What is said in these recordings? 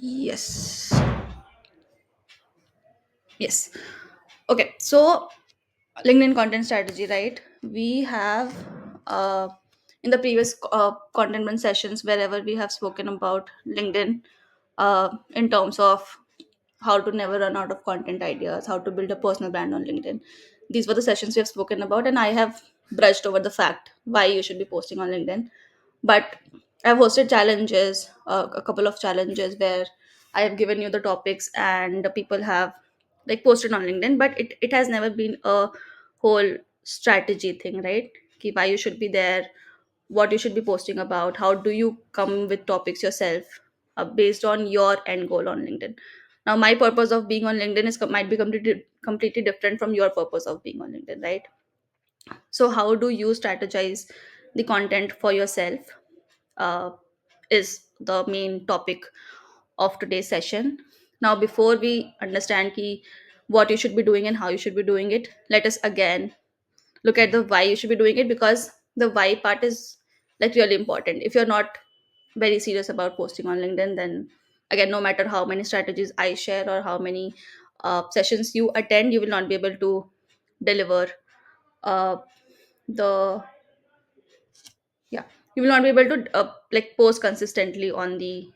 Yes. Yes. Okay. So, LinkedIn content strategy, right? We have uh, in the previous contentment sessions, wherever we have spoken about LinkedIn in terms of how to never run out of content ideas, how to build a personal brand on LinkedIn. These were the sessions we have spoken about, and I have brushed over the fact why you should be posting on LinkedIn. But I've hosted challenges, a couple of challenges where I have given you the topics and the people have like posted on LinkedIn, but it has never been a whole strategy thing, right? Ki why you should be there, what you should be posting about, how do you come with topics yourself based on your end goal on LinkedIn. Now, my purpose of being on LinkedIn might be completely different from your purpose of being on LinkedIn, right? So, how do you strategize the content for yourself? Uh, is the main topic of today's session. Now, before we understand what you should be doing and how you should be doing it, let us again look at the why you should be doing it, because the why part is like really important. If you're not very serious about posting on LinkedIn, then again, no matter how many strategies I share or how many sessions you attend, you will not be able to deliver uh, the yeah, you will not be able to like post consistently on the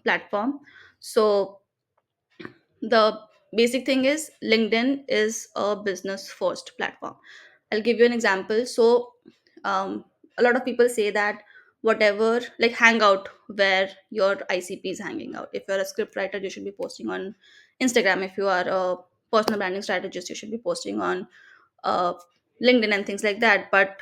platform. So the basic thing is LinkedIn is a business first platform. I'll give you an example. So a lot of people say that whatever, like hangout where your ICP is hanging out. If you're a script writer, you should be posting on Instagram. If you are a personal branding strategist, you should be posting on uh, LinkedIn and things like that. But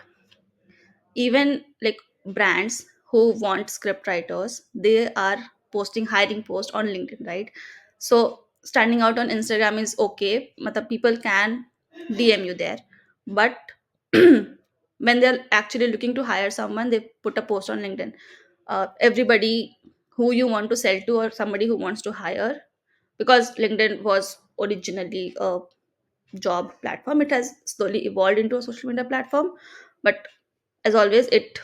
even like brands who want script writers, they are posting hiring post on LinkedIn, right? So standing out on Instagram is okay, matlab people can DM you there, but when they're actually looking to hire someone, they put a post on LinkedIn. Everybody who you want to sell to or somebody who wants to hire, because LinkedIn was originally a job platform, it has slowly evolved into a social media platform, but as always, it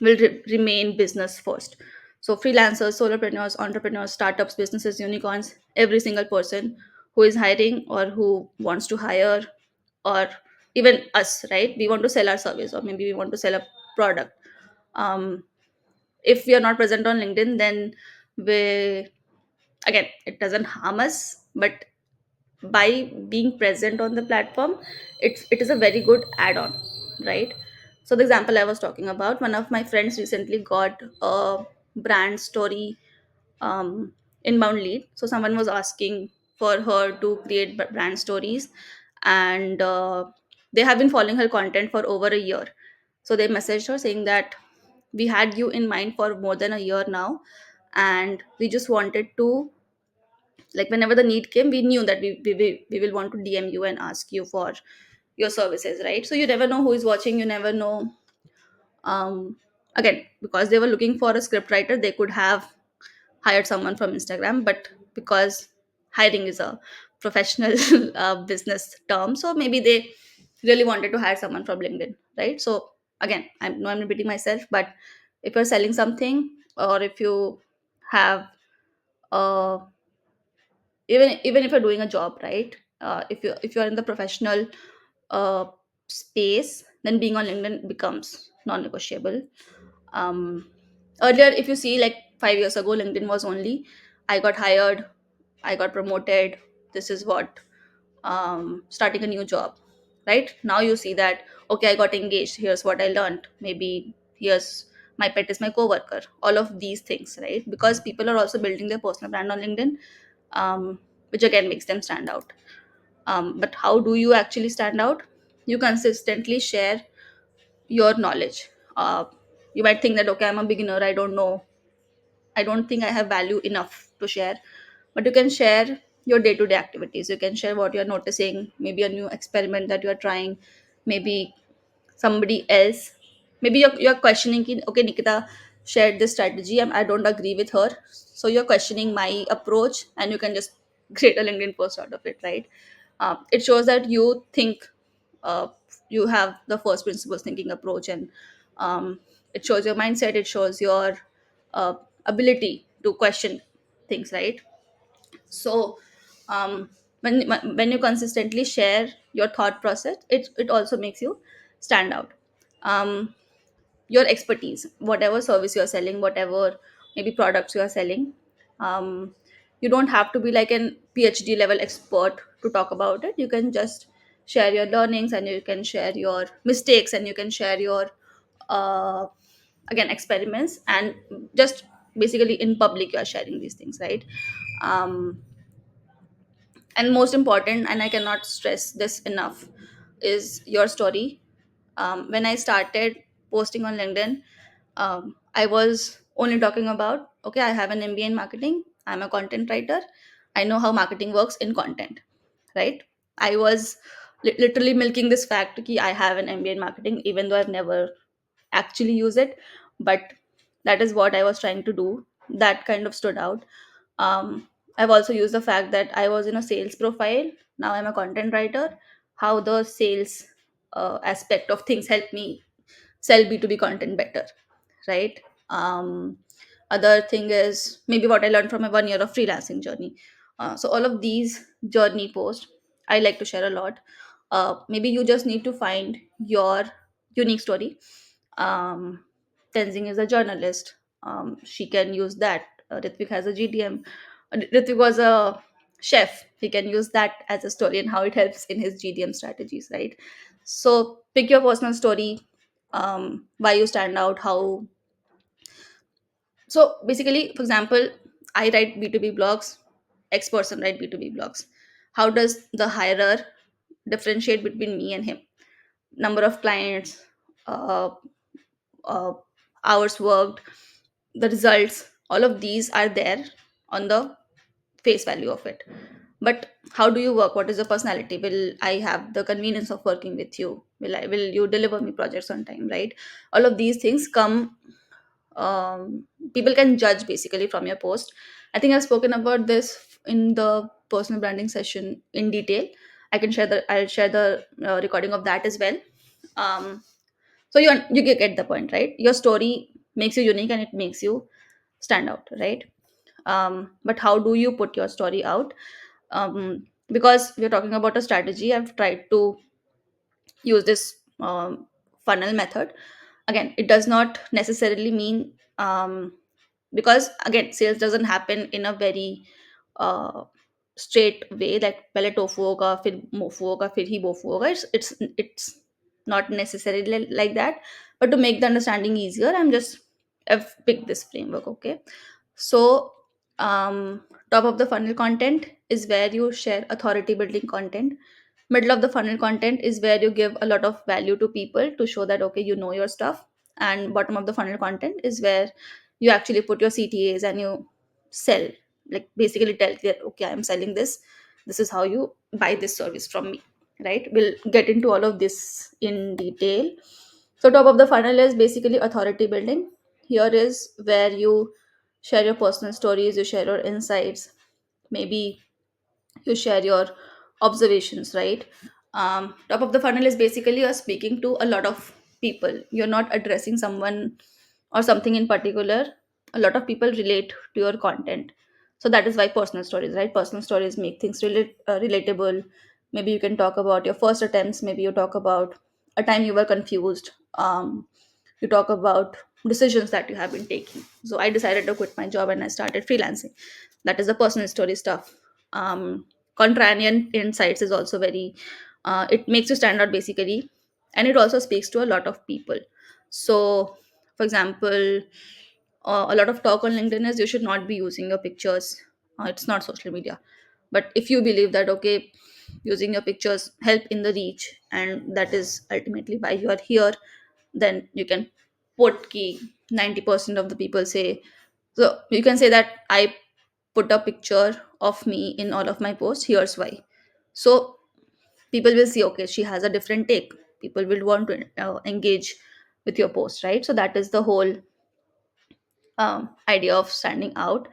will remain business first. So, freelancers, solopreneurs, entrepreneurs, startups, businesses, unicorns, every single person who is hiring or who wants to hire, or even us, right? We want to sell our service, or maybe we want to sell a product. Um, if we are not present on LinkedIn, then we, again, it doesn't harm us, but by being present on the platform, it is a very good add-on, right? So the example I was talking about, one of my friends recently got a brand story inbound lead. So someone was asking for her to create brand stories, and they have been following her content for over a year. So they messaged her saying that we had you in mind for more than a year now, and we just wanted to, like, whenever the need came, we knew that we will want to DM you and ask you for your services, right? So you never know who is watching, you never know. Again, because they were looking for a script writer, they could have hired someone from Instagram, but because hiring is a professional business term, so maybe they really wanted to hire someone from LinkedIn, right? So again, I'm repeating myself, but if you're selling something, or if you have uh, even if you're doing a job, right? If you're in the professional uh, space, then being on LinkedIn becomes non-negotiable. um, Earlier, if you see, like 5 years ago, LinkedIn was only I got hired, I got promoted, this is what, starting a new job. Right now you see that, okay, I got engaged, here's what I learned, maybe here's my pet is my coworker, all of these things, right? Because people are also building their personal brand on LinkedIn, which again makes them stand out. But how do you actually stand out? You consistently share your knowledge. You might think that, okay, I'm a beginner, I don't know, I don't think I have value enough to share. But you can share your day to day activities. You can share what you're noticing, maybe a new experiment that you're trying, maybe somebody else. Maybe you're questioning, okay, Nikita shared this strategy, and I don't agree with her. So you're questioning my approach, and you can just create a LinkedIn post out of it, right? It shows that you think, uh, you have the first principles thinking approach, and it shows your mindset, it shows your ability to question things, right? So um, when you consistently share your thought process, it also makes you stand out. um, your expertise, whatever service you're selling, whatever maybe products you are selling, um, you don't have to be like an PhD level expert to talk about it. You can just share your learnings, and you can share your mistakes, and you can share your uh, again experiments, and just basically in public you are sharing these things, right? um, and most important, and I cannot stress this enough, is your story. When I started posting on LinkedIn, I was only talking about, okay, I have an MBA in marketing, I'm a content writer, I know how marketing works in content, right? I was literally milking this fact that I have an MBA in marketing, even though I've never actually used it. But that is what I was trying to do. That kind of stood out. I've also used the fact that I was in a sales profile. Now I'm a content writer. How the sales aspect of things help me sell B2B content better, right? um, Other thing is maybe what I learned from a 1 year of freelancing journey. So all of these journey posts I like to share a lot. Maybe you just need to find your unique story. um, Tenzing is a journalist. She can use that. Ritvik has a GTM. Ritvik was a chef. He can use that as a story and how it helps in his GTM strategies, right? So pick your personal story, why you stand out, how. So basically, for example, I write B2B blogs, X person write B2B blogs. How does the hirer differentiate between me and him? Number of clients, uh, uh, hours worked, the results, all of these are there on the face value of it. But how do you work? What is your personality? Will I have the convenience of working with you? Will you deliver me projects on time, right? All of these things come, people can judge basically from your post. I think I've spoken about this in the personal branding session in detail. I'll share the recording of that as well. um, so you get the point, right? Your story makes you unique and it makes you stand out, right? But how do you put your story out? Because we're talking about a strategy, I've tried to use this funnel method. Again, it does not necessarily mean, because again sales doesn't happen in a very uh, straight way, like पहले tofu होगा फिर mofu होगा फिर ही bofu होगा. It's not necessarily like that. But to make the understanding easier, I've picked this framework, okay? So top of the funnel content is where you share authority building content. Middle of the funnel content is where you give a lot of value to people to show that okay, you know your stuff. And bottom of the funnel content is where you actually put your CTAs and you sell, like basically tell that okay, I'm selling this, this is how you buy this service from me, right? We'll get into all of this in detail. So top of the funnel is basically authority building. Here is where you share your personal stories, you share your insights, maybe you share your observations, right? Top of the funnel is basically you're speaking to a lot of people, you're not addressing someone or something in particular. A lot of people relate to your content. So that is why personal stories, right? Personal stories make things relatable. Maybe you can talk about your first attempts, maybe you talk about a time you were confused. You talk about decisions that you have been taking. So I decided to quit my job and I started freelancing. That is the personal story stuff. Contrarian insights is also very, it makes you stand out basically, and it also speaks to a lot of people. So for example, a lot of talk on LinkedIn is you should not be using your pictures. It's not social media. But if you believe that okay, using your pictures help in the reach, and that is ultimately why you are here, then you can put key 90% of the people say. So you can say that I put a picture of me in all of my posts, here's why. So people will see okay, she has a different take, people will want to engage with your post, right? So that is the whole idea of standing out.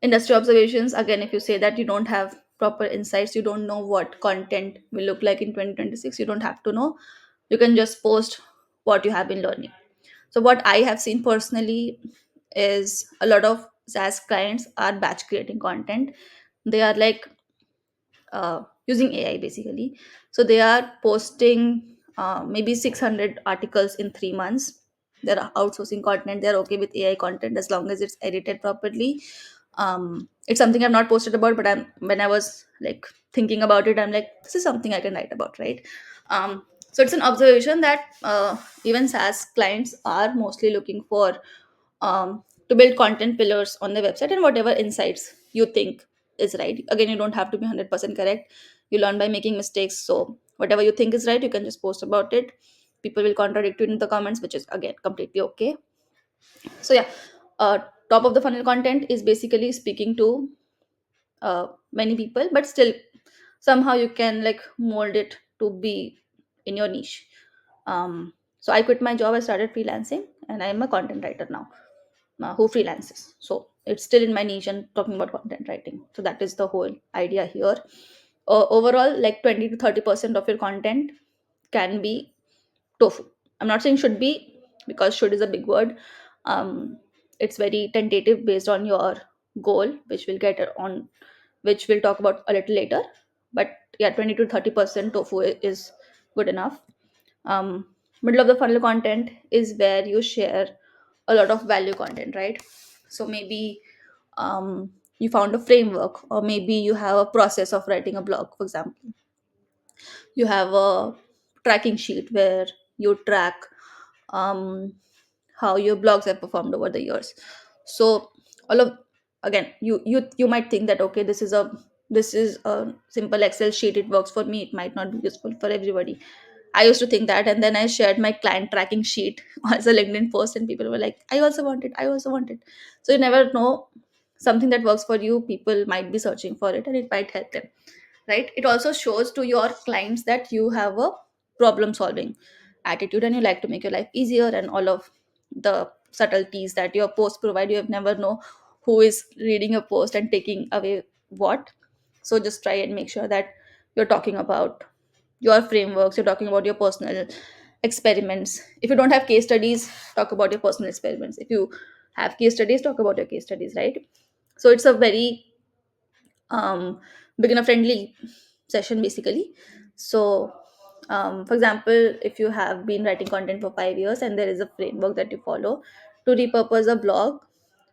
Industry observations, again, if you say that you don't have proper insights, you don't know what content will look like in 2026, you don't have to know. You can just post what you have been learning. So what I have seen personally is a lot of SaaS clients are batch creating content. They are like using AI basically. So they are posting maybe 600 articles in 3 months. They're outsourcing content. They're okay with AI content as long as it's edited properly. It's something I've not posted about, but when I was like thinking about it, I'm like, this is something I can write about, right? So it's an observation that even SaaS clients are mostly looking for to build content pillars on the website, and whatever insights you think is right. Again, you don't have to be 100% correct. You learn by making mistakes. So whatever you think is right, you can just post about it. People will contradict you in the comments, which is again completely okay. So yeah, uh, top of the funnel content is basically speaking to many people, but still somehow you can like mold it to be in your niche. So I quit my job, I started freelancing, and I'm a content writer now, who freelances. So it's still in my niche and talking about content writing. So that is the whole idea here. Overall, like 20 to 30% of your content can be tofu. I'm not saying should be, because should is a big word. It's very tentative based on your goal, which we'll talk about a little later. But yeah, 20 to 30% tofu is good enough. um, Middle of the funnel content is where you share a lot of value content, right? So maybe you found a framework, or maybe you have a process of writing a blog. For example, you have a tracking sheet where you track um, how your blogs have performed over the years. So all of, again, you might think that okay, this is a simple Excel sheet, it works for me, it might not be useful for everybody. I used to think that, and then I shared my client tracking sheet as a LinkedIn post, and people were like, I also want it, I also want it. So you never know, something that works for you, people might be searching for it and it might help them, right? It also shows to your clients that you have a problem solving attitude and you like to make your life easier, and all of the subtleties that your post provide. You have never know who is reading a post and taking away what. So just try and make sure that you're talking about your frameworks, you're talking about your personal experiments. If you don't have case studies, talk about your personal experiments. If you have case studies, talk about your case studies, right? So it's a very beginner friendly session basically. So for example, if you have been writing content for 5 years and there is a framework that you follow to repurpose a blog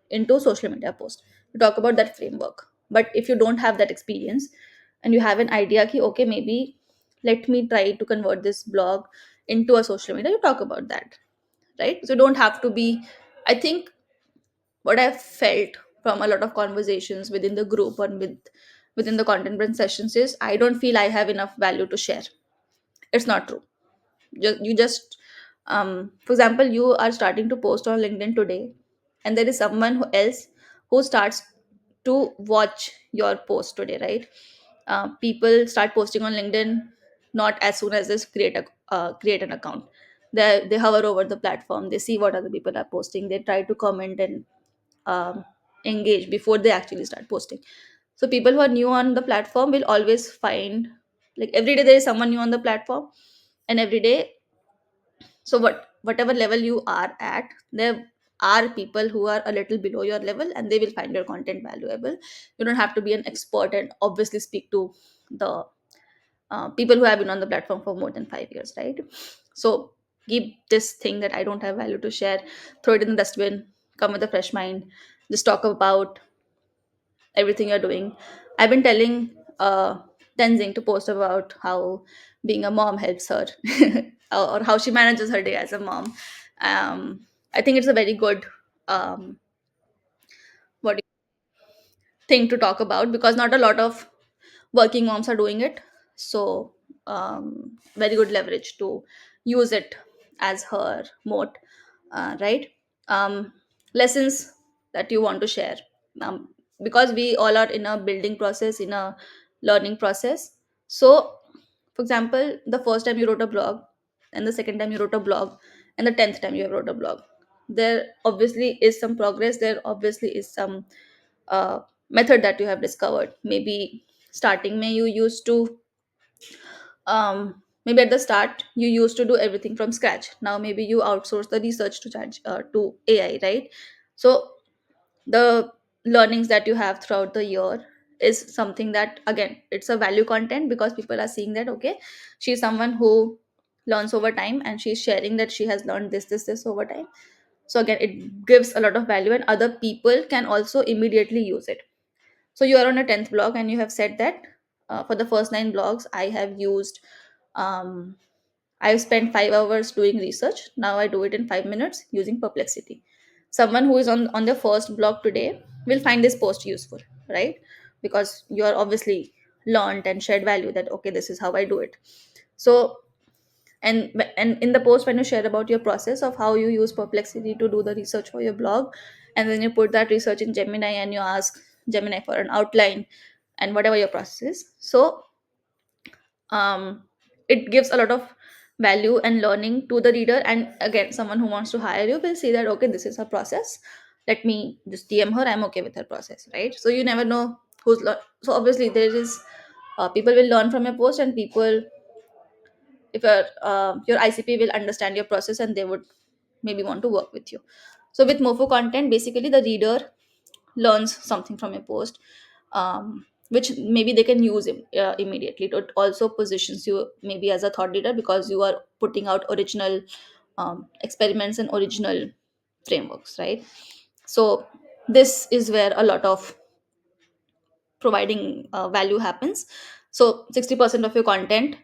into social media post, you talk about that framework. But if you don't have that experience and you have an idea ki, okay, maybe let me try to convert this blog into a social media, you talk about that, right? So you don't have to be, I think what I've felt from a lot of conversations within the group and within the content brand sessions is I don't feel I have enough value to share. It's not true. Just for example, you are starting to post on LinkedIn today, and there is someone else who starts to watch your post today, right? People start posting on LinkedIn not as soon as they create an account. They hover over the platform, they see what other people are posting, they try to comment and um, engage before they actually start posting. So people who are new on the platform will always find, like every day there is someone new on the platform, and every day, so whatever level you are at, there are people who are a little below your level and they will find your content valuable. You don't have to be an expert and obviously speak to the people who have been on the platform for more than 5 years, right? So keep this thing that I don't have value to share, throw it in the dustbin, come with a fresh mind, just talk about everything you're doing. I've been telling Tenzing to post about how being a mom helps her or how she manages her day as a mom. um, I think it's a very good um, what thing to talk about, because not a lot of working moms are doing it. So very good leverage to use it as her moat, right? um, Lessons that you want to share, um, because we all are in a building process, in a learning process. So for example, the first time you wrote a blog, and the second time you wrote a blog, and the 10th time you have wrote a blog, there obviously is some progress, there obviously is some uh, method that you have discovered. Maybe starting may you used to maybe at the start you used to do everything from scratch. Now maybe you outsource the research to AI, right? So the learnings that you have throughout the year is something that, again, it's a value content, because people are seeing that okay, she's someone who learns over time and she's sharing that she has learned this over time. So again, it gives a lot of value and other people can also immediately use it. So you are on a 10th blog and you have said that for the first 9 blogs I have used, um, I've spent 5 hours doing research. Now I do it in 5 minutes using Perplexity. Someone who is on the first blog today will find this post useful, right? Because you are obviously learned and shared value that okay, this is how I do it. So and in the post, when you share about your process of how you use Perplexity to do the research for your blog, and then you put that research in Gemini and you ask Gemini for an outline and whatever your process is. So um, it gives a lot of value and learning to the reader, and again, someone who wants to hire you will see that okay, this is her process, let me just DM her, I'm okay with her process, right? So you never know so obviously there is people will learn from your post, and people, if your ICP will understand your process and they would maybe want to work with you. So with MOFU content, basically the reader learns something from your post, which maybe they can use immediately. It also positions you maybe as a thought leader because you are putting out original experiments and original frameworks, right? So this is where a lot of providing value happens. So 60% of your content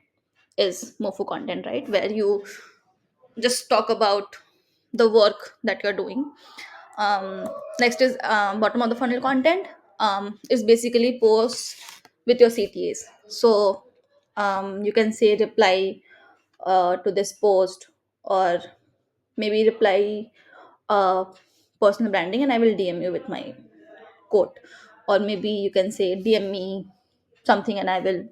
is MOFU content, right, where you just talk about the work that you're doing. Next is bottom of the funnel content, is basically posts with your CTAs. So you can say reply to this post, or maybe reply uh, personal branding and I will DM you with my quote, or maybe you can say DM me something and I will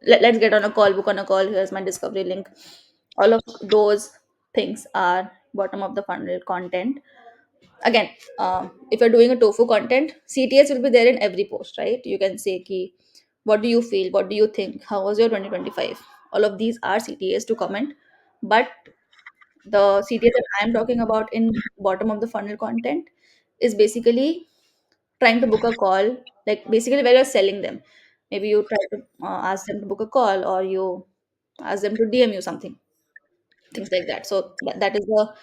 let's get on a call, book on a call, here's my discovery link. All of those things are bottom of the funnel content. Again, if you're doing a TOFU content, CTS will be there in every post, right? You can say ki, what do you feel, what do you think, how was your 2025? All of these are CTAs to comment. But the CTA that I'm talking about in bottom of the funnel content is basically trying to book a call, like basically where you're selling them. Maybe you try to ask them to book a call, or you ask them to DM you something, things like that. So that is the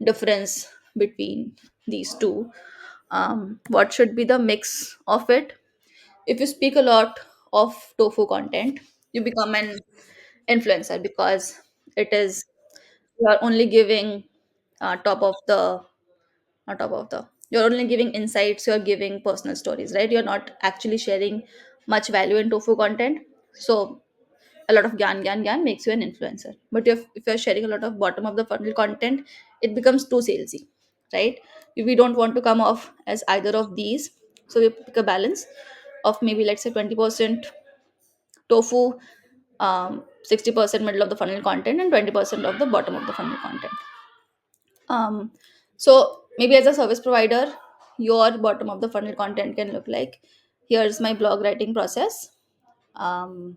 difference between these two. What should be the mix of it? If you speak a lot of TOFU content, you become an influencer, because it is, you are only giving top of the not top of the you're only giving insights, you're giving personal stories, right? You're not actually sharing much value in TOFU content. So a lot of gyan makes you an influencer. But if you're sharing a lot of bottom of the funnel content, it becomes too salesy, right? We don't want to come off as either of these. So we pick a balance of maybe, let's say, 20% tofu, 60% middle of the funnel content, and 20% of the bottom of the funnel content. So maybe as a service provider, your bottom of the funnel content can look like, here's my blog writing process, um,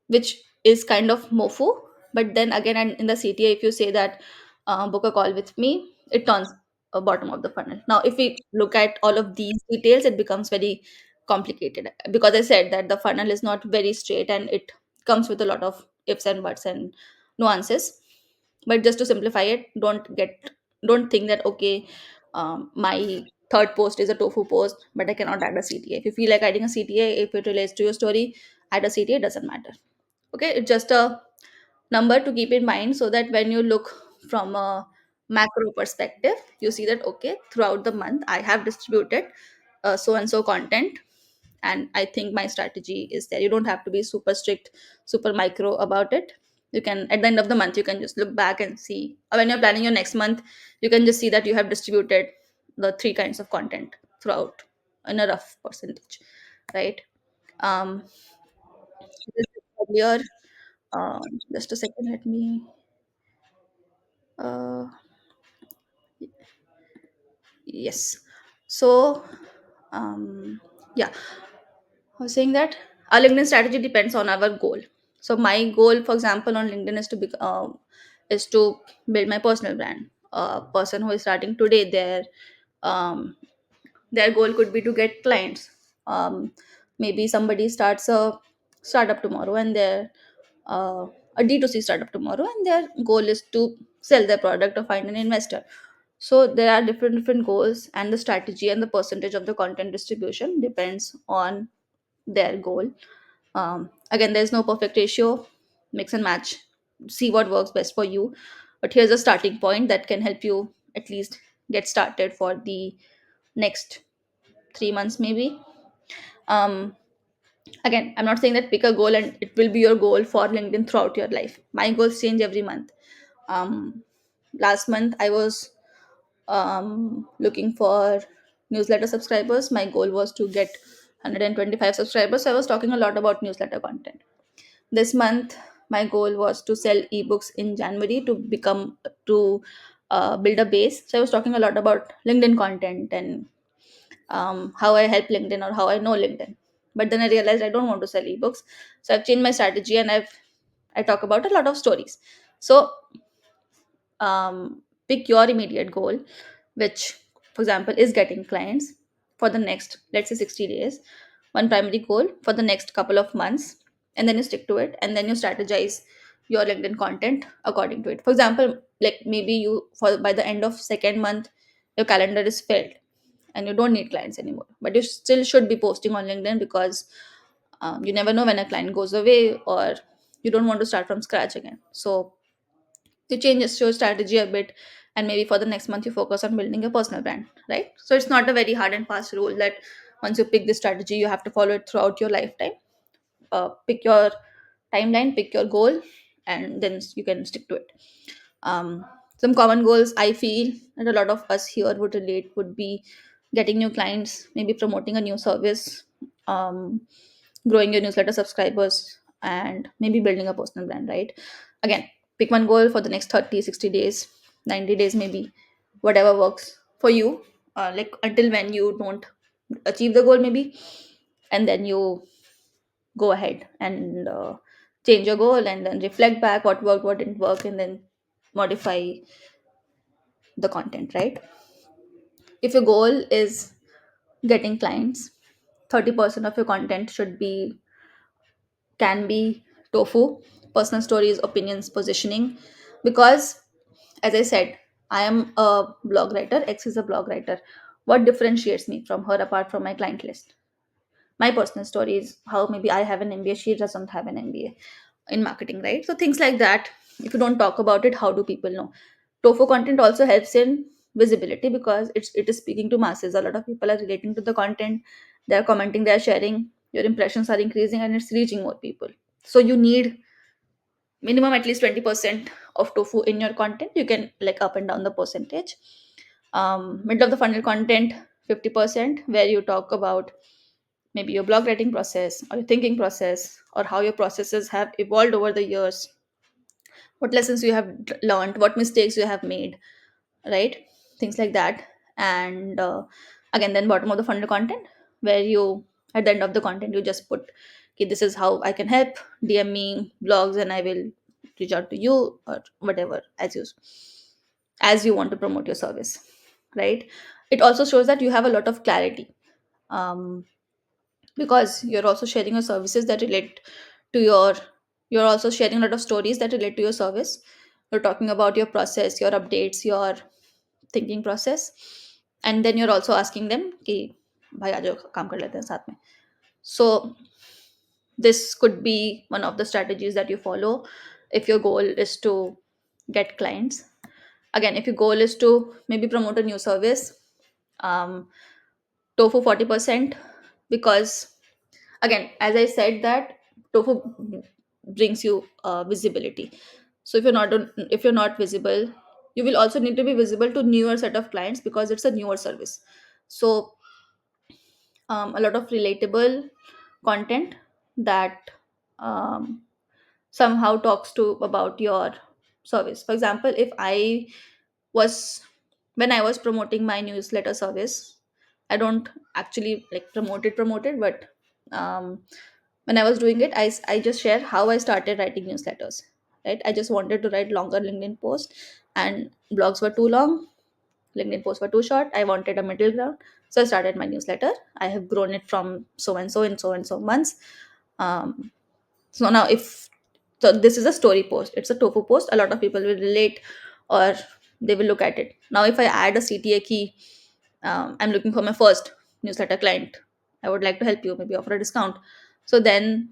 which is kind of MOFU. But then again, and in the CTA, if you say that book a call with me, it turns a bottom of the funnel. Now, if we look at all of these details, it becomes very complicated, because I said that the funnel is not very straight and it comes with a lot of ifs and buts and nuances. But just to simplify it, don't think that okay, my third post is a tofu post, but I cannot add a CTA. If you feel like adding a CTA, if it relates to your story, add a CTA, doesn't matter. Okay, it's just a number to keep in mind, so that when you look from a macro perspective, you see that okay, throughout the month I have distributed so and so content, and I think my strategy is there. You don't have to be super strict, super micro about it. You can, at the end of the month, you can just look back and see, or when you're planning your next month, you can just see that you have distributed the three kinds of content throughout in a rough percentage, right? um just earlier, just a second, let me uh yes. So yeah, I was saying that our LinkedIn strategy depends on our goal. So my goal, for example, on LinkedIn is to build my personal brand. A person who is starting today, their um, Their goal could be to get clients. Maybe somebody starts a startup tomorrow, and they're uh, a D2C startup tomorrow, and their goal is to sell their product or find an investor. So there are different goals, and the strategy and the percentage of the content distribution depends on their goal. Again, there's no perfect ratio. Mix and match, see what works best for you. But here's a starting point that can help you at least get started for the next 3 months, maybe. um, Again, I'm not saying that pick a goal and it will be your goal for LinkedIn throughout your life. My goals change every month. Last month I was looking for newsletter subscribers. My goal was to get 125 subscribers, so I was talking a lot about newsletter content. This month my goal was to sell ebooks in January to become to build a base, so I was talking a lot about LinkedIn content and how I help LinkedIn or how I know LinkedIn. But then I realized I don't want to sell ebooks, so I've changed my strategy and I talk about a lot of stories. So pick your immediate goal, which, for example, is getting clients for the next, let's say, 60 days. One primary goal for the next couple of months, and then you stick to it, and then you strategize your LinkedIn content according to it. For example, like maybe you, for by the end of second month, your calendar is filled and you don't need clients anymore, but you still should be posting on LinkedIn because you never know when a client goes away, or you don't want to start from scratch again. So you change your strategy a bit, and maybe for the next month you focus on building a personal brand, right? So it's not a very hard and fast rule that once you pick this strategy you have to follow it throughout your lifetime. Pick your timeline, pick your goal, and then you can stick to it. Some common goals I feel that a lot of us here would relate would be getting new clients, maybe promoting a new service, um, growing your newsletter subscribers, and maybe building a personal brand, right? Again, pick one goal for the next 30, 60 days, 90 days, maybe, whatever works for you, like until when you don't achieve the goal, maybe, and then you go ahead and change your goal and then reflect back what worked, what didn't work, and then modify the content, right? If your goal is getting clients, 30% of your content should be, can be tofu, personal stories, opinions, positioning. Because, as I said, I am a blog writer, X is a blog writer. What differentiates me from her apart from my client list? My personal stories, how maybe I have an MBA, she doesn't have an MBA in marketing, right? So things like that. If you don't talk about it, how do people know? Tofu content also helps in visibility because it is speaking to masses. A lot of people are relating to the content, they're commenting, they're sharing, your impressions are increasing, and it's reaching more people. So you need minimum at least 20% of tofu in your content. You can like up and down the percentage. Middle of the funnel content, 50%, where you talk about maybe your blog writing process or your thinking process, or how your processes have evolved over the years, what lessons you have learned, what mistakes you have made, right? Things like that. And again, then bottom of the funnel content, where you, at the end of the content, you just put, okay, this is how I can help, DM me blogs and I will reach out to you, or whatever, as you want to promote your service, right? It also shows that you have a lot of clarity, um, because you're also sharing your services that relate to your, you're also sharing a lot of stories that relate to your service. You're talking about your process, your updates, your thinking process, and then you're also asking them कि भाई आ जाओ काम कर लेते हैं साथ में. So this could be one of the strategies that you follow if your goal is to get clients. Again, if your goal is to maybe promote a new service, um, tofu 40%, because again, as I said, that tofu brings you visibility. So if you're not visible, you will also need to be visible to newer set of clients because it's a newer service. So a lot of relatable content that um, somehow talks to about your service. For example, if I was, when I was promoting my newsletter service, I don't actually like promote it, but um, when I was doing it, I just share how I started writing newsletters, right? I just wanted to write longer LinkedIn posts, and blogs were too long, LinkedIn posts were too short. I wanted a middle ground. So I started my newsletter. I have grown it from so and so in so and so months. um, so now if so this is a story post, it's a tofu post, a lot of people will relate, or they will look at it. Now if I add a CTA key, I'm looking for my first newsletter client, I would like to help you, maybe offer a discount. So then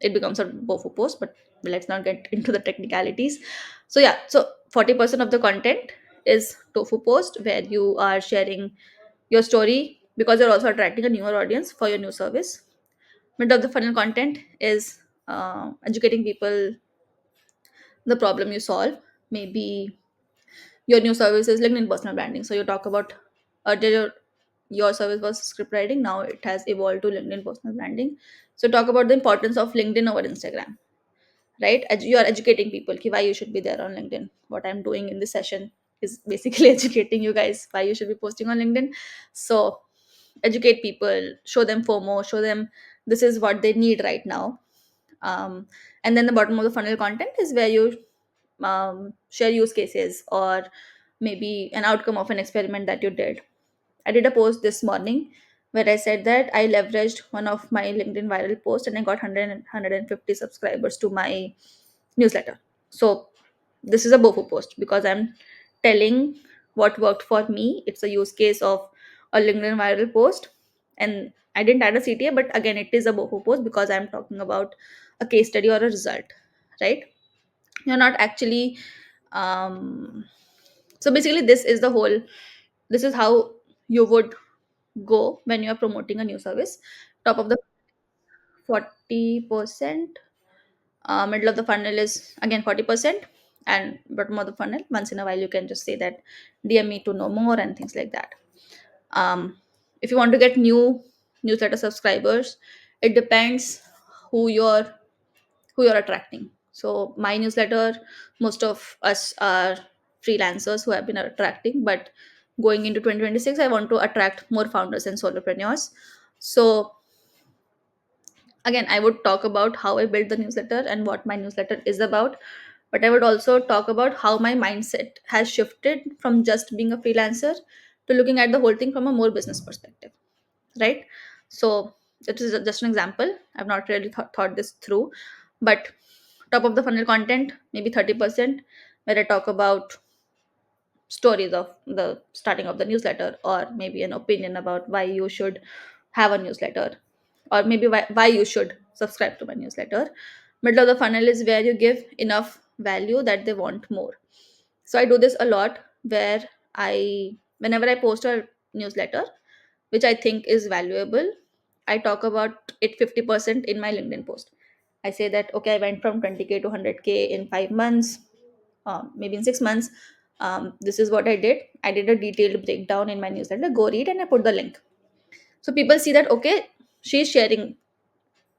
it becomes a BOFU post, but let's not get into the technicalities. So yeah, so 40% of the content is tofu post, where you are sharing your story because you're also attracting a newer audience for your new service. Mid of the funnel content is educating people the problem you solve. Maybe your new service is LinkedIn personal branding. So you talk about earlier your service was script writing, now it has evolved to LinkedIn personal branding. So talk about the importance of LinkedIn over Instagram, right? You are educating people ki why you should be there on LinkedIn. What I'm doing in this session is basically educating you guys why you should be posting on LinkedIn. So educate people, show them FOMO, show them this is what they need right now. And then the bottom of the funnel content is where you share use cases, or maybe an outcome of an experiment that you did. I did a post this morning where I said that I leveraged one of my LinkedIn viral posts and I got 150 subscribers to my newsletter. So this is a BOFU post because I'm telling what worked for me. It's a use case of a LinkedIn viral post. And I didn't add a CTA, but again, it is a BOFU post because I'm talking about a case study or a result, right? You're not actually um so basically this is how you would go when you're promoting a new service. Top of the 40%, middle of the funnel is again 40%, and bottom of the funnel, once in a while you can just say that DM me to know more and things like that. um, if you want to get new newsletter subscribers, it depends who you're who you're attracting. So my newsletter, most of us are freelancers who have been attracting, but going into 2026 I want to attract more founders and solopreneurs. So again, I would talk about how I built the newsletter and what my newsletter is about, but I would also talk about how my mindset has shifted from just being a freelancer to looking at the whole thing from a more business perspective, right? So it is just an example. I've not really thought this through, but top of the funnel content, maybe 30%, where I talk about stories of the starting of the newsletter, or maybe an opinion about why you should have a newsletter, or maybe why you should subscribe to my newsletter. Middle of the funnel is where you give enough value that they want more. So I do this a lot, where whenever I post a newsletter which I think is valuable, I talk about it 50% in my LinkedIn post. I say that okay, I went from 20K to 100K in 5 months, maybe in 6 months. This is what I did. I did a detailed breakdown in my newsletter. Go read, and I put the link. So people see that okay, she's sharing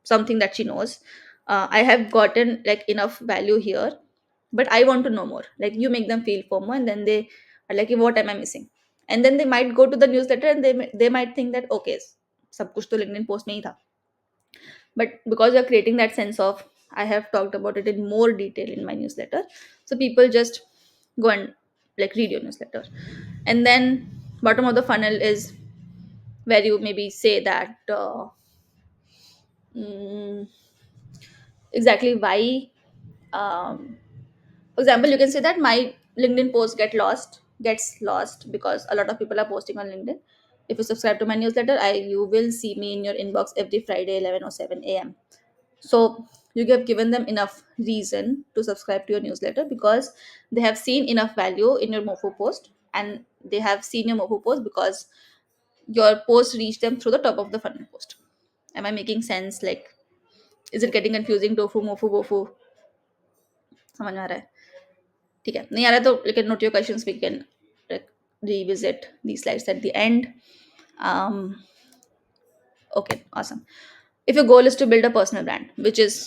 something that she knows. I have gotten like enough value here, but I want to know more. Like you make them feel FOMO, and then they are like, what am I missing? And then they might go to the newsletter, and they might think that okay, सब कुछ तो LinkedIn post में ही था. But because you're creating that sense of I have talked about it in more detail in my newsletter, so people just go and like read your newsletter. And then bottom of the funnel is where you maybe say that mm, exactly why. For example, you can say that my LinkedIn post gets lost because a lot of people are posting on LinkedIn. If you subscribe to my newsletter, you will see me in your inbox every Friday 11:07 a.m. So you have given them enough reason to subscribe to your newsletter because they have seen enough value in your MOFU post, and they have seen your MOFU post because your post reached them through the top of the funnel post. Am I making sense? Like, is it getting confusing? Tofu, MOFU, BOFU? समझ में आ रहा है? ठीक है, नहीं आ रहा है तो you can note your questions. We can like, revisit these slides at the end. um okay, awesome. If your goal is to build a personal brand, which is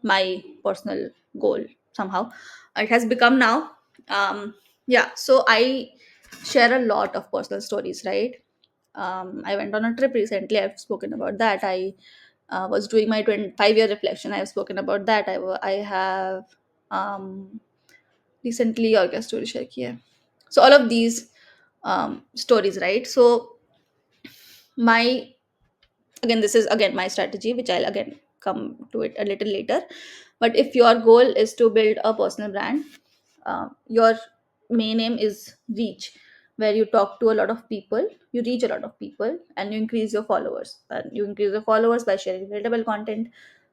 my personal goal somehow, it has become now. Yeah, so I share a lot of personal stories, right? I went on a trip recently, I've spoken about that. I was doing my 25-year reflection, I have spoken about that. I have um, recently और क्या story share की है. So all of these stories, right? So My Again, this is again my strategy, which I'll again come to it a little later. But if your goal is to build a personal brand, your main aim is reach, where you talk to a lot of people, you reach a lot of people, and you increase your followers. And you increase your followers by sharing relatable content.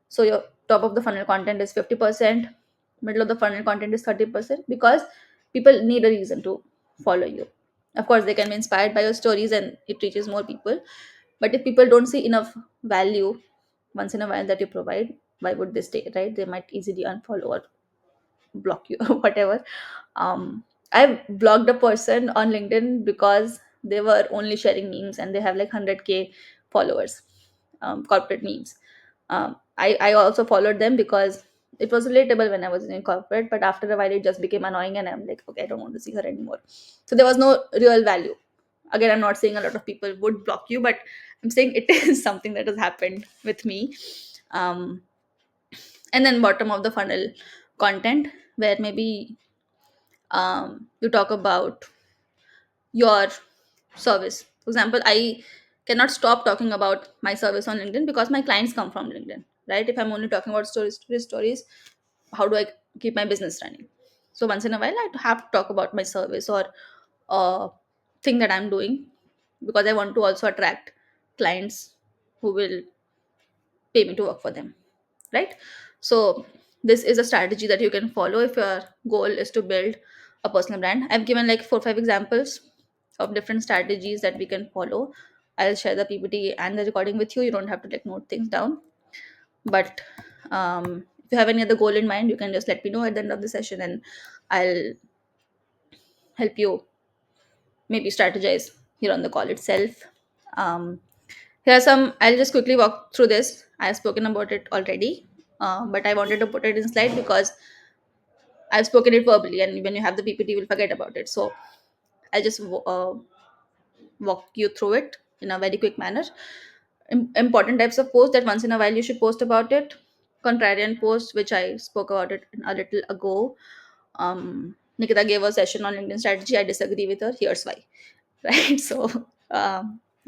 So your top of the funnel content is 50%, middle of the funnel content is 30%, because people need a reason to follow you. Of course, they can be inspired by your stories and it reaches more people. But if people don't see enough value once in a while that you provide, why would they stay, right? They might easily unfollow or block you or whatever. I've blocked a person on LinkedIn because they were only sharing memes and they have like 100K followers, corporate memes. I also followed them because it was relatable when I was in corporate, but after a while it just became annoying and I'm like, okay, I don't want to see her anymore. So there was no real value. Again, I'm not saying a lot of people would block you, but I'm saying it is something that has happened with me. um, and then bottom of the funnel content, where maybe you talk about your service. For example, I cannot stop talking about my service on LinkedIn because my clients come from LinkedIn, right? If I'm only talking about stories, how do I keep my business running? So once in a while I have to talk about my service or uh, thing that I'm doing, because I want to also attract clients who will pay me to work for them, right? So this is a strategy that you can follow if your goal is to build a personal brand. I've given like 4 5 examples of different strategies that we can follow. I'll share the PPT and the recording with you. You don't have to like note things down. But if you have any other goal in mind, you can just let me know at the end of the session and I'll help you maybe strategize here on the call itself. um, Here are some, I'll just quickly walk through this. I've spoken about it already, but I wanted to put it in slide because I've spoken it verbally, and when you have the PPT, you will forget about it. So I'll just walk you through it in a very quick manner. Important types of posts that once in a while you should post about it. Contrarian post, which I spoke about it a little ago. Nikita gave a session on LinkedIn strategy. I disagree with her. Here's why. Right? So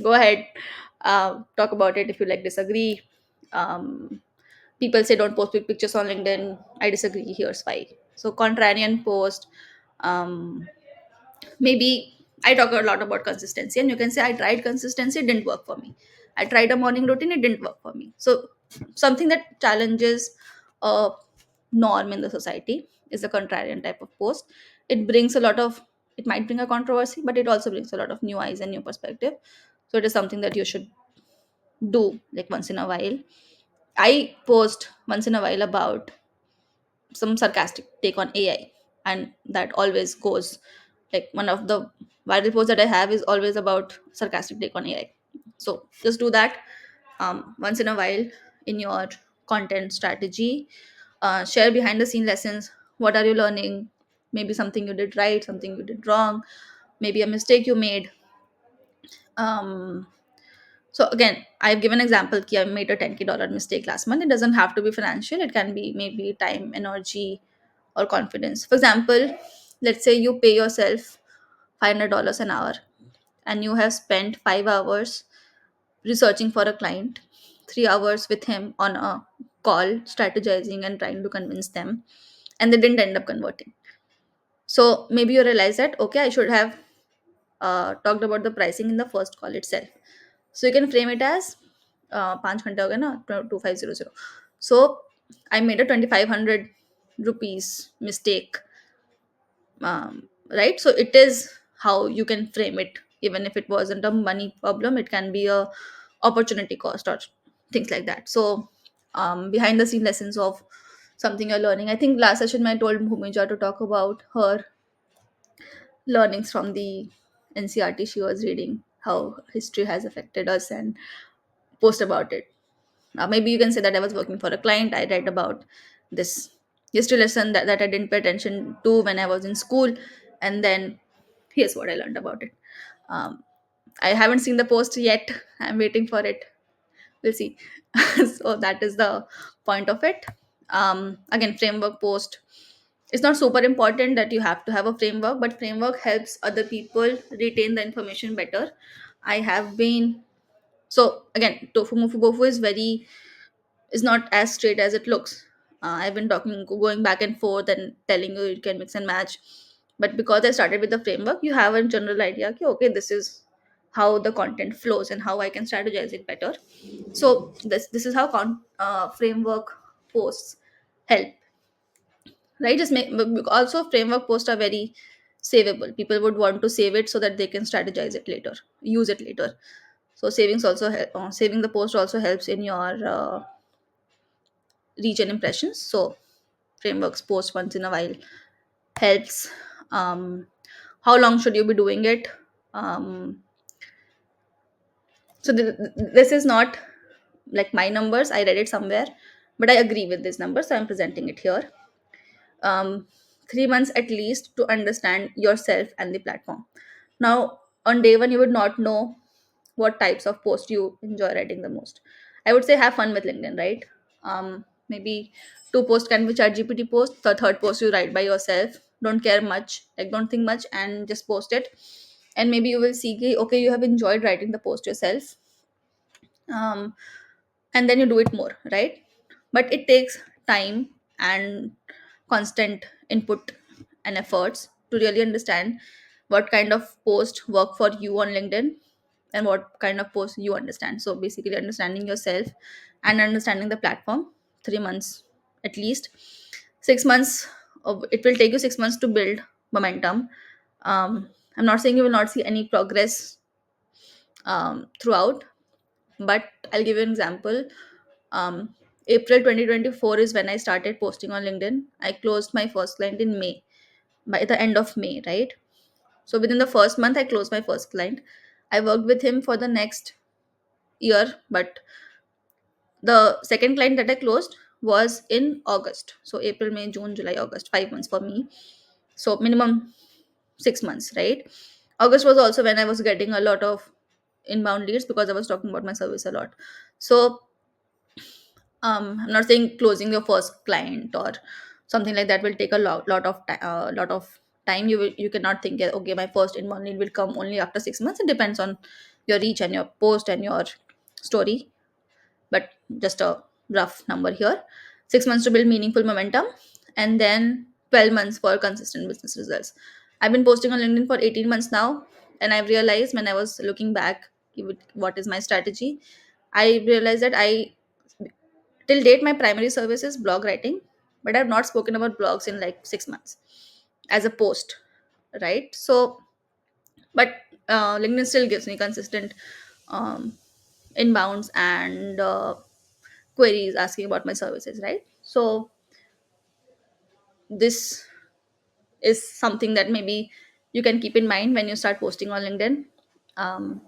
go ahead, talk about it if you like disagree. um, People say don't post big pictures on LinkedIn. I disagree. Here's why. So contrarian post. um, Maybe I talk a lot about consistency and you can say I tried consistency, it didn't work for me. I tried a morning routine, it didn't work for me. So something that challenges a norm in the society is a contrarian type of post. It brings a lot of, it might bring a controversy, but it also brings a lot of new eyes and new perspective. So it is something that you should do like once in a while. I post once in a while about some sarcastic take on AI, and that always goes, like one of the viral posts that I have is always about sarcastic take on AI. So just do that once in a while in your content strategy. Share behind the scene lessons. What are you learning? Maybe something you did right, something you did wrong, maybe a mistake you made. um, so again, I've given example ki I made a $10K mistake last month. It doesn't have to be financial. It can be maybe time, energy, or confidence. For example, let's say you pay yourself $500 an hour and you have spent 5 hours researching for a client, 3 hours with him on a call, strategizing and trying to convince them, and they didn't end up converting. So maybe you realize that, okay, I should have talked about the pricing in the first call itself. So you can frame it as 5 घंटे हो गए ना 2500. So I made a 2500 rupees mistake, right? So it is how you can frame it. Even if it wasn't a money problem, it can be a opportunity cost or things like that. So behind the scene lessons of something you're learning. I think last session I told Bhumija to talk about her learnings from the NCRT she was reading, how history has affected us, and post about it. Maybe you can say that I was working for a client. I read about this history lesson that I didn't pay attention to when I was in school, and then here's what I learned about it. Um, I haven't seen the post yet. I'm waiting for it. We'll see. So that is the point of it. Again, framework post. It's not super important that you have to have a framework, but framework helps other people retain the information better. I have been So again, tofu mofu bofu is not as straight as it looks. I've been talking, going back and forth, and telling you you can mix and match. But because I started with the framework, you have a general idea. Okay, okay, this is how the content flows and how I can strategize it better. So this is how framework posts help, right? Just make, also framework posts are very savable. People would want to save it so that they can strategize it later, use it later. So saving the post also helps in your reach and impressions. So frameworks post once in a while helps. How long should you be doing it? um, this is not like my numbers, I read it somewhere, but I agree with this number, so I'm presenting it here. um, 3 months at least to understand yourself and the platform. Now, on day one, you would not know what types of posts you enjoy writing the most. I would say have fun with LinkedIn, right? Maybe two posts can be chat GPT post. The third post you write by yourself. Don't care much, like don't think much, and just post it. And maybe you will see, कि, okay, you have enjoyed writing the post yourself. Um, and then you do it more, right? But it takes time and constant input and efforts to really understand what kind of post work for you on LinkedIn and what kind of post you understand. So basically understanding yourself and understanding the platform. 3 months at least. 6 months of it will take you 6 months to build momentum. I'm not saying you will not see any progress throughout, but I'll give you an example. um, April 2024 is when I started posting on LinkedIn. I closed my first client in May, by the end of May, right? So within the first month, I closed my first client. I worked with him for the next year, but the second client that I closed was in August. So April, May, June, July, August, 5 months for me. So minimum 6 months, right? August was also when I was getting a lot of inbound leads because I was talking about my service a lot. So I'm not saying closing your first client or something like that will take a lot of time. You cannot think, okay, my first inbound lead will come only after 6 months. It depends on your reach and your post and your story, but just a rough number here. 6 months to build meaningful momentum, and then 12 months for consistent business results. I've been posting on LinkedIn for 18 months now, and I've realized when I was looking back, what is my strategy, I realized that I till date my primary service is blog writing, but I've not spoken about blogs in like 6 months as a post, right? So but LinkedIn still gives me consistent um, inbounds and queries asking about my services, right? So this is something that maybe you can keep in mind when you start posting on LinkedIn. um,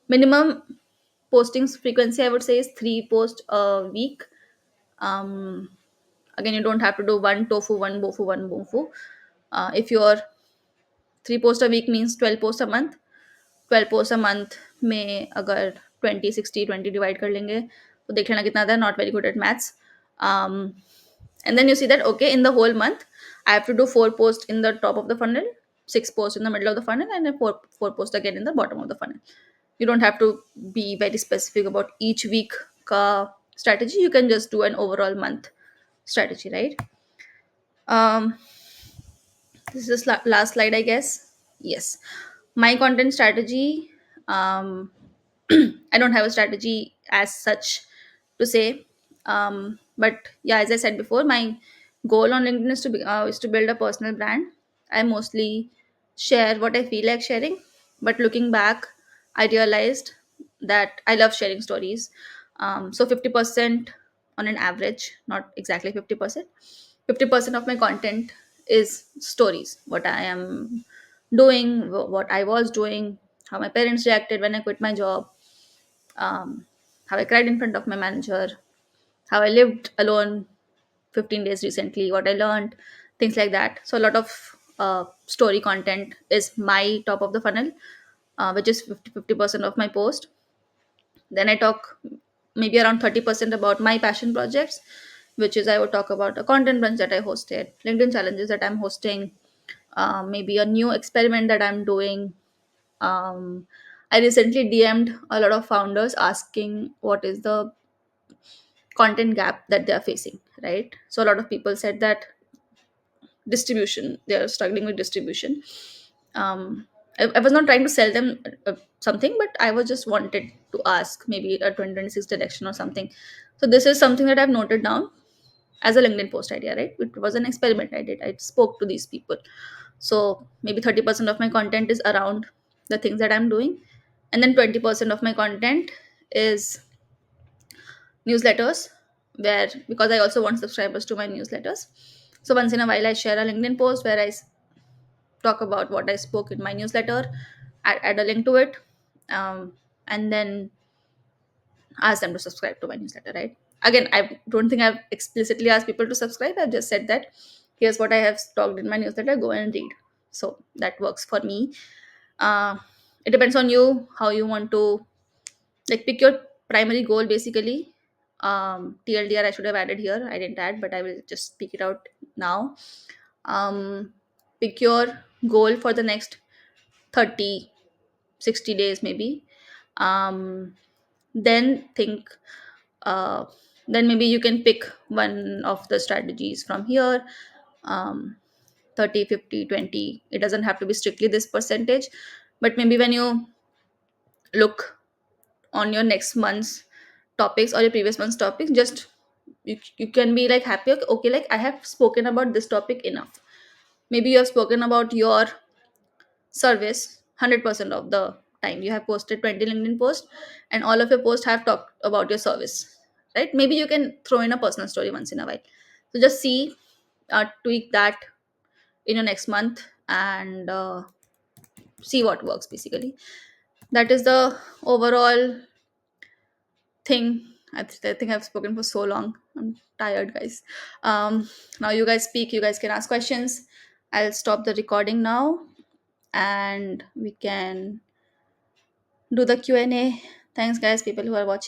Minimum postings frequency, I would say, is 3 posts a week. um, Again, you don't have to do one tofu, one bofu, one bofu. If your 3 posts a week means 12 posts a month, 12 posts a month में अगर 20 60 20 divide कर लेंगे तो देख लेना कितना आता है. Not very good at maths. um, and then you see that, okay, in the whole month I have to do 4 posts in the top of the funnel, 6 posts in the middle of the funnel, and then four posts again in the bottom of the funnel. You don't have to be very specific about each week ka strategy. You can just do an overall month strategy, right? um, this is last slide, I guess. Yes, my content strategy. um, I don't have a strategy as such to say. But yeah, as I said before, my goal on LinkedIn is to build a personal brand. I mostly share what I feel like sharing, but looking back, I realized that I love sharing stories. So 50% on an average, not exactly 50%. 50% of my content is stories. What I am doing, what I was doing, how my parents reacted when I quit my job, um, how I cried in front of my manager, how I lived alone 15 days recently, what I learned, things like that. So a lot of story content is my top of the funnel, which is 50% of my post. Then I talk maybe around 30% about my passion projects, which is I would talk about a content brunch that I hosted, LinkedIn challenges that I'm hosting, maybe a new experiment that I'm doing. um, I recently DM'd a lot of founders asking what is the content gap that they are facing, right? So a lot of people said that distribution, they are struggling with distribution. I was not trying to sell them something, but I was just wanted to ask maybe a 2026 direction or something. So this is something that I've noted down as a LinkedIn post idea, right? It was an experiment I did. I spoke to these people. So maybe 30% of my content is around the things that I'm doing, and then 20% of my content is newsletters, where because I also want subscribers to my newsletters. So once in a while I share a LinkedIn post where talk about what I spoke in my newsletter, add a link to it, and then ask them to subscribe to my newsletter, right? Again, I don't think I've explicitly asked people to subscribe. I've just said that here's what I have talked in my newsletter, go and read. So that works for me. uh, it depends on you how you want to, like, pick your primary goal basically. TLDR, I should have added here, I didn't add, but I will just speak it out now. Pick your goal for the next 30, 60 days maybe. um, then think, uh, then maybe you can pick one of the strategies from here. um, 30, 50, 20, it doesn't have to be strictly this percentage, but maybe when you look on your next month's topics or your previous month's topics, just you can be like happy, okay, okay, like I have spoken about this topic enough. Maybe you have spoken about your service 100% of the time. You have posted 20 LinkedIn posts, and all of your posts have talked about your service, right? Maybe you can throw in a personal story once in a while. So just see, tweak that in your next month, and see what works basically. That is the overall thing. I think I've spoken for so long. I'm tired, guys. Now you guys speak. You guys can ask questions. I'll stop the recording now, and we can do the Q&A. Thanks, guys, people who are watching.